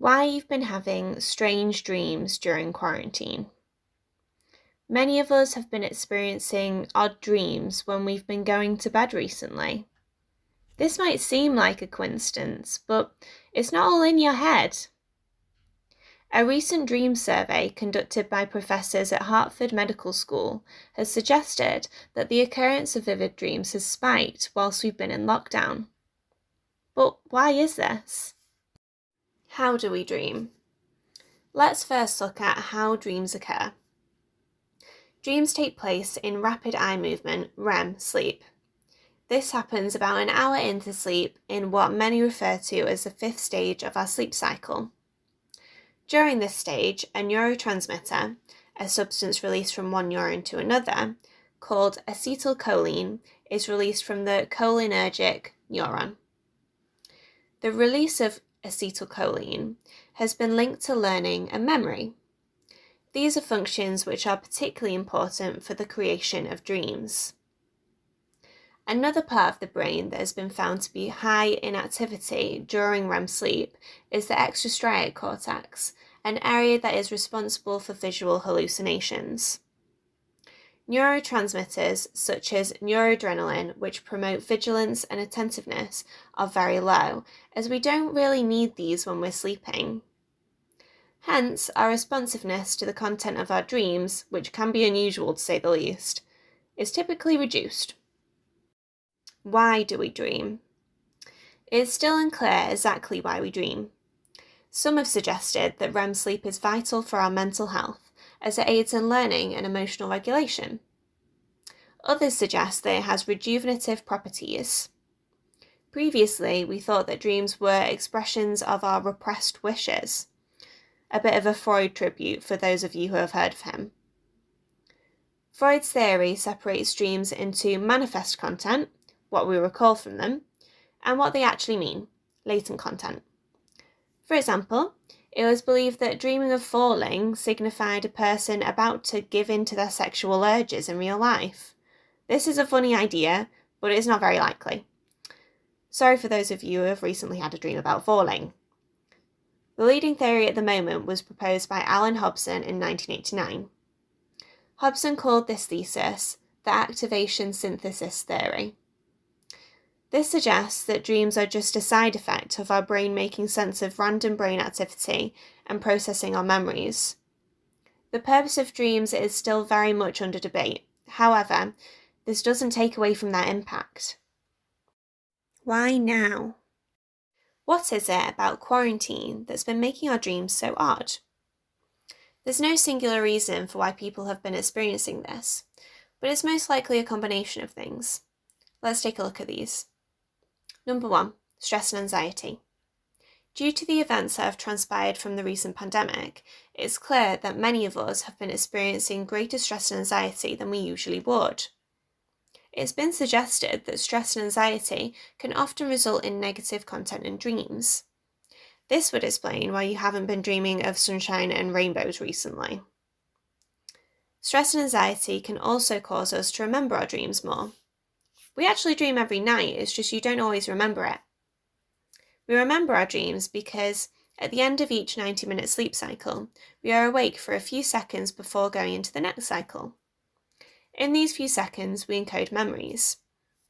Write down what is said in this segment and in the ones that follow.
Why you've been having strange dreams during quarantine. Many of us have been experiencing odd dreams when we've been going to bed recently. This might seem like a coincidence, but it's not all in your head. A recent dream survey conducted by professors at Hartford Medical School has suggested that the occurrence of vivid dreams has spiked whilst we've been in lockdown. But why is this? How do we dream? Let's first look at how dreams occur. Dreams take place in rapid eye movement, REM sleep. This happens about an hour into sleep in what many refer to as the fifth stage of our sleep cycle. During this stage, a neurotransmitter, a substance released from one neuron to another, called acetylcholine, is released from the cholinergic neuron. The release of acetylcholine has been linked to learning and memory. These are functions which are particularly important for the creation of dreams. Another part of the brain that has been found to be high in activity during REM sleep is the extrastriate cortex, an area that is responsible for visual hallucinations. Neurotransmitters such as noradrenaline, which promote vigilance and attentiveness, are very low, as we don't really need these when we're sleeping. Hence, our responsiveness to the content of our dreams, which can be unusual to say the least, is typically reduced. Why do we dream? It is still unclear exactly why we dream. Some have suggested that REM sleep is vital for our mental health, as it aids in learning and emotional regulation. Others suggest that it has rejuvenative properties. Previously, we thought that dreams were expressions of our repressed wishes. A bit of a Freud tribute for those of you who have heard of him. Freud's theory separates dreams into manifest content, what we recall from them, and what they actually mean, latent content. For example, it was believed that dreaming of falling signified a person about to give in to their sexual urges in real life. This is a funny idea, but it is not very likely. Sorry for those of you who have recently had a dream about falling. The leading theory at the moment was proposed by Alan Hobson in 1989. Hobson called this thesis the activation synthesis theory. This suggests that dreams are just a side effect of our brain making sense of random brain activity and processing our memories. The purpose of dreams is still very much under debate. However, this doesn't take away from their impact. Why now? What is it about quarantine that's been making our dreams so odd? There's no singular reason for why people have been experiencing this, but it's most likely a combination of things. Let's take a look at these. Number 1, stress and anxiety. Due to the events that have transpired from the recent pandemic, it's clear that many of us have been experiencing greater stress and anxiety than we usually would. It's been suggested that stress and anxiety can often result in negative content in dreams. This would explain why you haven't been dreaming of sunshine and rainbows recently. Stress and anxiety can also cause us to remember our dreams more. We actually dream every night, it's just you don't always remember it. We remember our dreams because at the end of each 90-minute sleep cycle, we are awake for a few seconds before going into the next cycle. In these few seconds, we encode memories.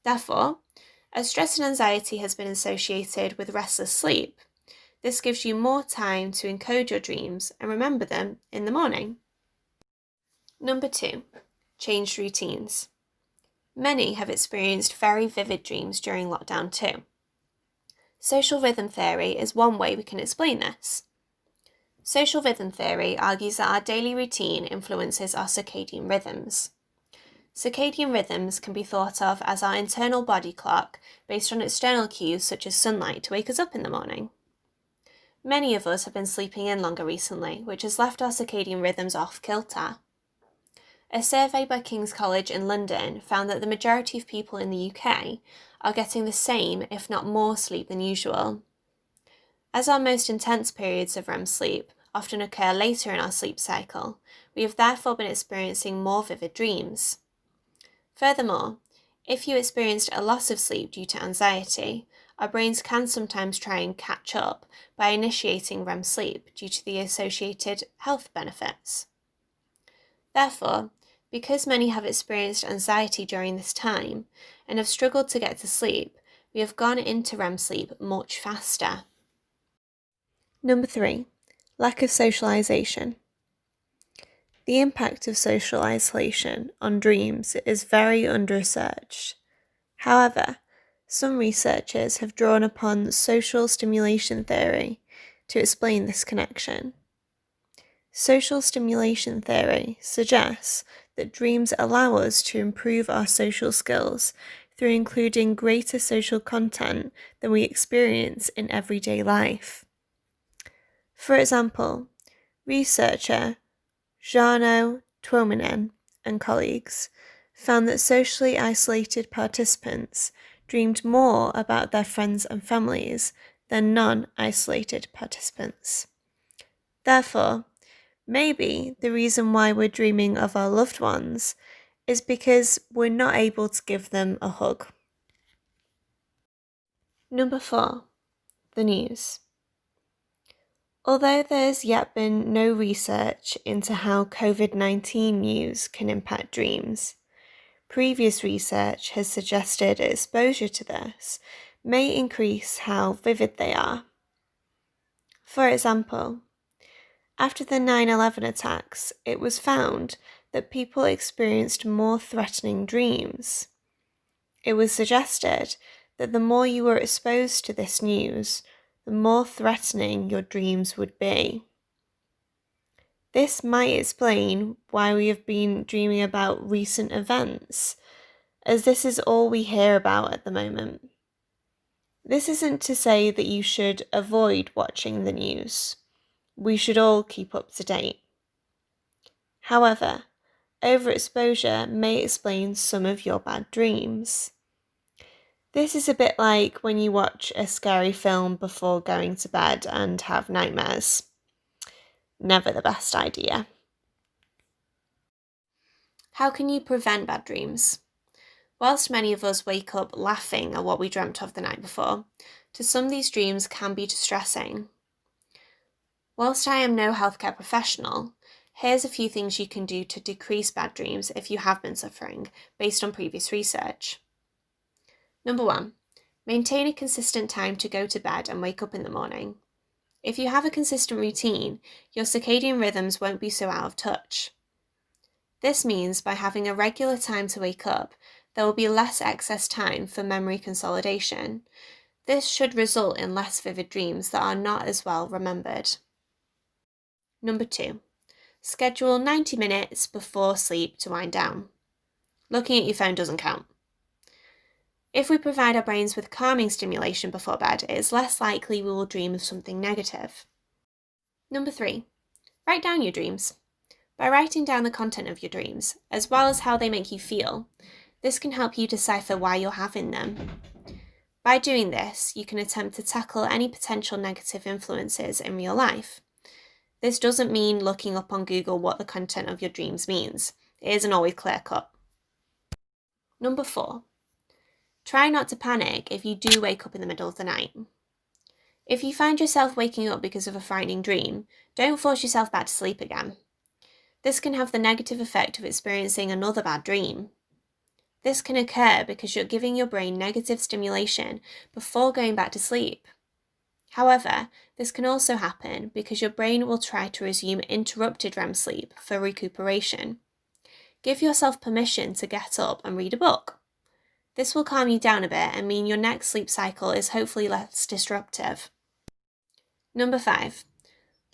Therefore, as stress and anxiety has been associated with restless sleep, this gives you more time to encode your dreams and remember them in the morning. Number 2, changed routines. Many have experienced very vivid dreams during lockdown too. Social rhythm theory is one way we can explain this. Social rhythm theory argues that our daily routine influences our circadian rhythms. Circadian rhythms can be thought of as our internal body clock based on external cues such as sunlight to wake us up in the morning. Many of us have been sleeping in longer recently, which has left our circadian rhythms off kilter. A survey by King's College in London found that the majority of people in the UK are getting the same, if not more, sleep than usual. As our most intense periods of REM sleep often occur later in our sleep cycle, we have therefore been experiencing more vivid dreams. Furthermore, if you experienced a loss of sleep due to anxiety, our brains can sometimes try and catch up by initiating REM sleep due to the associated health benefits. Therefore, because many have experienced anxiety during this time and have struggled to get to sleep, we have gone into REM sleep much faster. Number 3, lack of socialization. The impact of social isolation on dreams is very under-researched. However, some researchers have drawn upon social stimulation theory to explain this connection. Social stimulation theory suggests that dreams allow us to improve our social skills through including greater social content than we experience in everyday life. For example, researcher Jarno Tuominen and colleagues found that socially isolated participants dreamed more about their friends and families than non-isolated participants. Therefore, maybe the reason why we're dreaming of our loved ones is because we're not able to give them a hug. Number 4, the news. Although there's yet been no research into how COVID-19 news can impact dreams, previous research has suggested exposure to this may increase how vivid they are. For example, after the 9/11 attacks, it was found that people experienced more threatening dreams. It was suggested that the more you were exposed to this news, the more threatening your dreams would be. This might explain why we have been dreaming about recent events, as this is all we hear about at the moment. This isn't to say that you should avoid watching the news. We should all keep up to date. However, overexposure may explain some of your bad dreams. This is a bit like when you watch a scary film before going to bed and have nightmares. Never the best idea. How can you prevent bad dreams? Whilst many of us wake up laughing at what we dreamt of the night before, to some these dreams can be distressing. Whilst I am no healthcare professional, here's a few things you can do to decrease bad dreams if you have been suffering, based on previous research. Number 1, maintain a consistent time to go to bed and wake up in the morning. If you have a consistent routine, your circadian rhythms won't be so out of touch. This means by having a regular time to wake up, there will be less excess time for memory consolidation. This should result in less vivid dreams that are not as well remembered. Number 2, schedule 90 minutes before sleep to wind down. Looking at your phone doesn't count. If we provide our brains with calming stimulation before bed, it is less likely we will dream of something negative. Number 3, write down your dreams. By writing down the content of your dreams, as well as how they make you feel, this can help you decipher why you're having them. By doing this, you can attempt to tackle any potential negative influences in real life. This doesn't mean looking up on Google what the content of your dreams means. It isn't always clear-cut. Number 4, try not to panic if you do wake up in the middle of the night. If you find yourself waking up because of a frightening dream, don't force yourself back to sleep again. This can have the negative effect of experiencing another bad dream. This can occur because you're giving your brain negative stimulation before going back to sleep. However, this can also happen because your brain will try to resume interrupted REM sleep for recuperation. Give yourself permission to get up and read a book. This will calm you down a bit and mean your next sleep cycle is hopefully less disruptive. Number 5,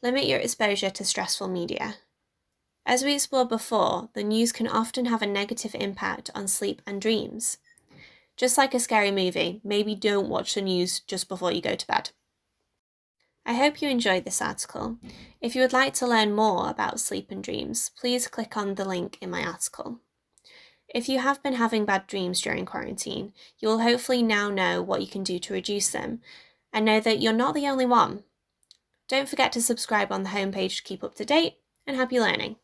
limit your exposure to stressful media. As we explored before, the news can often have a negative impact on sleep and dreams. Just like a scary movie, maybe don't watch the news just before you go to bed. I hope you enjoyed this article. If you would like to learn more about sleep and dreams, please click on the link in my article. If you have been having bad dreams during quarantine, you will hopefully now know what you can do to reduce them, and know that you're not the only one. Don't forget to subscribe on the homepage to keep up to date, and happy learning!